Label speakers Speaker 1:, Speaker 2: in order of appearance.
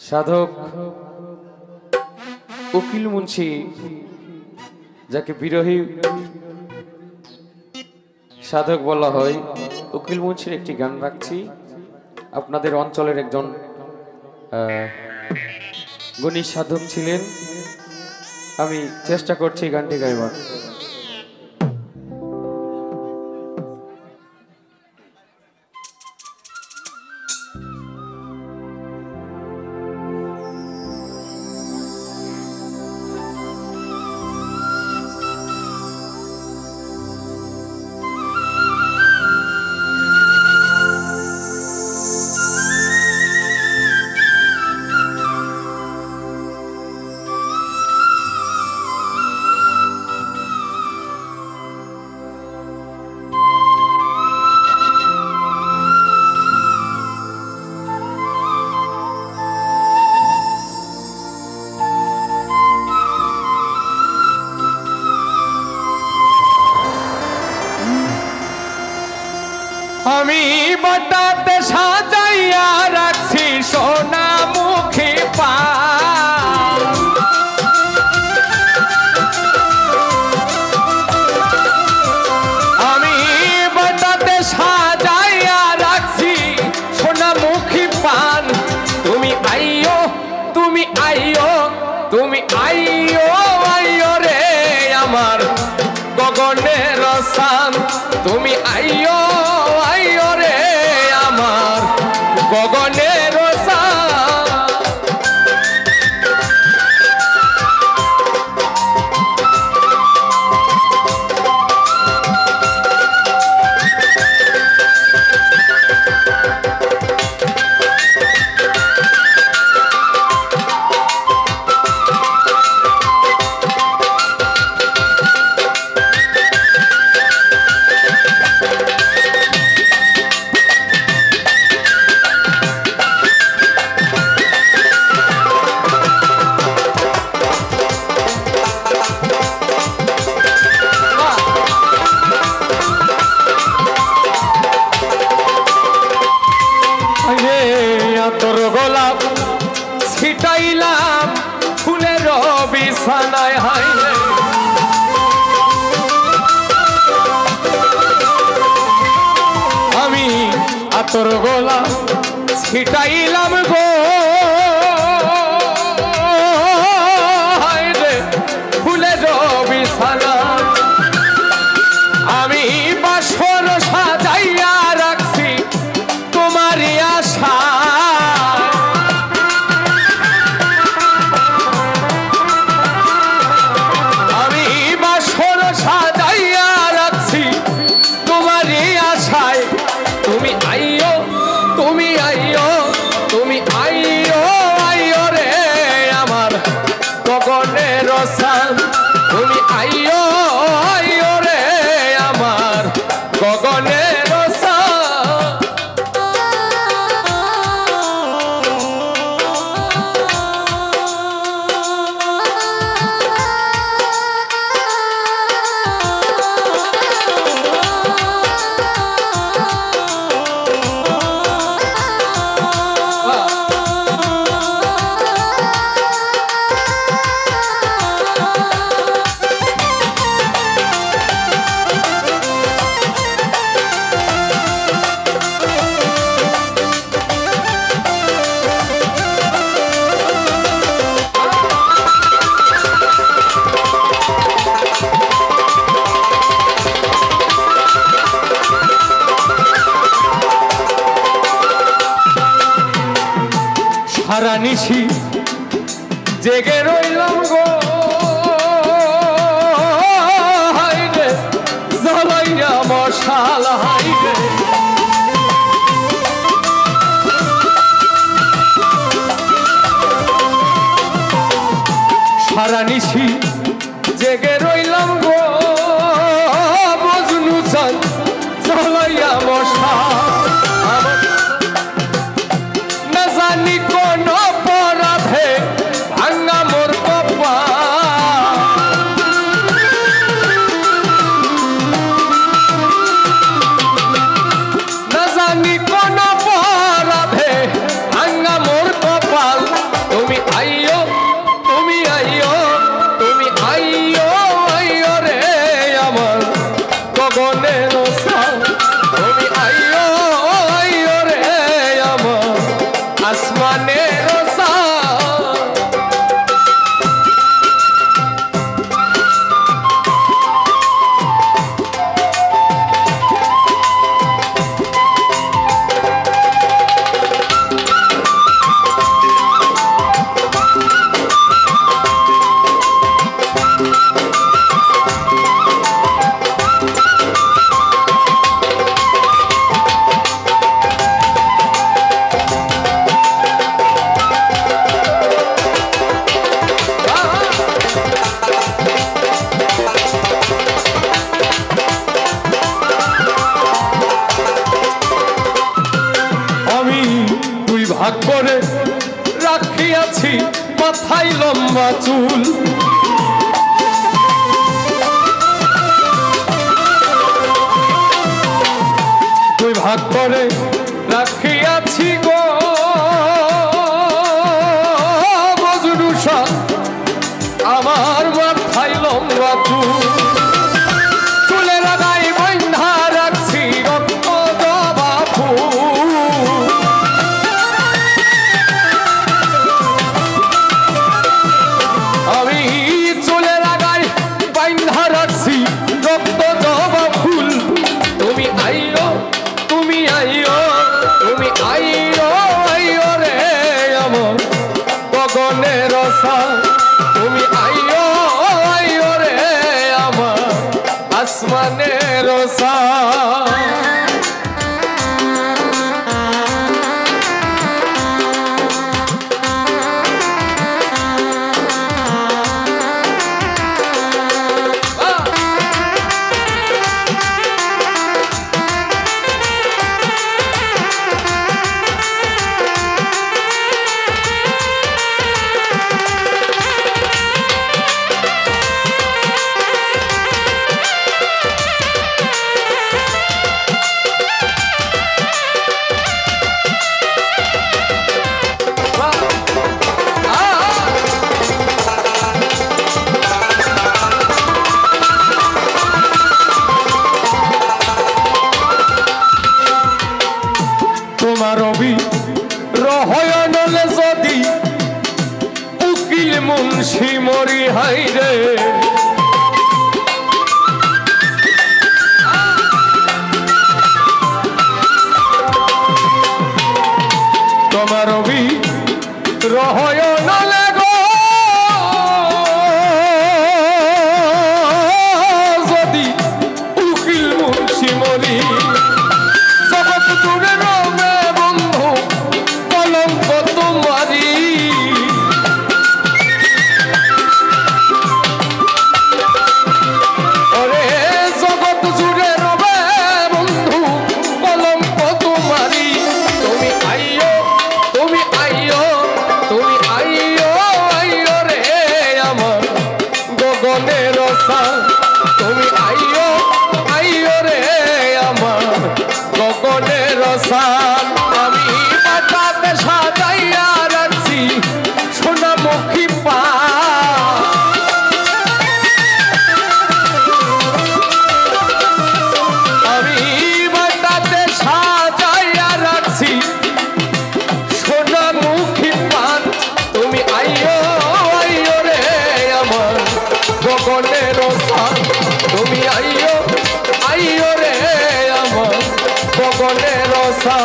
Speaker 1: সাধক উকিল মুন্সি যাকে বিরোহী সাধক বলা হয়, উকিল মুন্সির একটি গান রাখছি। আপনাদের অঞ্চলের একজন গুণী সাধক ছিলেন, আমি চেষ্টা করছি গানটি গাইবার।
Speaker 2: আমি বাটাতে সাজাইয়া রাখছি সোনামুখী পান, আমি বাটাতে সাজাইয়া রাখছি সোনামুখী পান। তুমি আইও, তুমি আইও, তুমি আইও, আইও রে আমার গগনের সান। তুমি আইও, আইও রে আমার গগনের সান। তোর গোলাপ ছিটাইলাম ফুলের বিছানায়, হাইলে আমি তোর গোলাপ ছিটাইলাম গো, হাইলে ফুলের বিছানা। আমি বাসর সাজাইয়া রাখছি তোমারই আশা, তুমি আইও, তুমি আইও, তুমি আইও, আইও রে আমার গগনের সান। তুমি আইও, আইও রে আমার গগনের সান। সারা নিশি জেগে রইলাম গো, হাইরে জ্বালাইয়া মশাল, হাইরে সারা নিশি জেগে রইলাম গো, বজনু চান জ্বালাইয়া মশাল। না জানি কোন অপরাধে ভাঙা মোর কপাল, না জানি কোন অপরাধে ভাঙা মোর কপাল। রাখিয়াছি মাথায় লম্বা চুল দুই ভাগ করে রাখিয়াছি গো মজনুষা আমার মাথায় লম্বা চুল চুলের গায়ে বন্ধা রাখছি রক্ত জবা ফুল আমি চুলের গায়ে বন্ধা রাখছি রক্ত জবা ফুল তুমি আইও তুমি আইও তুমি আইও আইও রে আমার গগনের রসা তুমি আইও আইও রে আমার আসমানের রসা রহয়নলে যদি উকিল মুন্সি মরি হাই রে তোমার রহয়নলে গো যদি উকিল মুন্সি মরি জগৎ জুড়ে রবে বন্ধু কলঙ্ক তোমারি ওরে জগৎ জুড়ে রবে বন্ধু কলঙ্ক তোমারি তুমি আইও তুমি আইও তুমি আইও আইও রে আমার গগনের রসা তুমি আইও আইও রে আমার গগনের রসা আমি বাটাতে সাজাইয়া রাখছি সোনামুখী পা আমি বাটাতে সাজাইয়া রাখছি সোনামুখী পান তুমি আইও আইও রে আমার গগনের রসা তুমি আইও আইও রে আমার গগনের রসা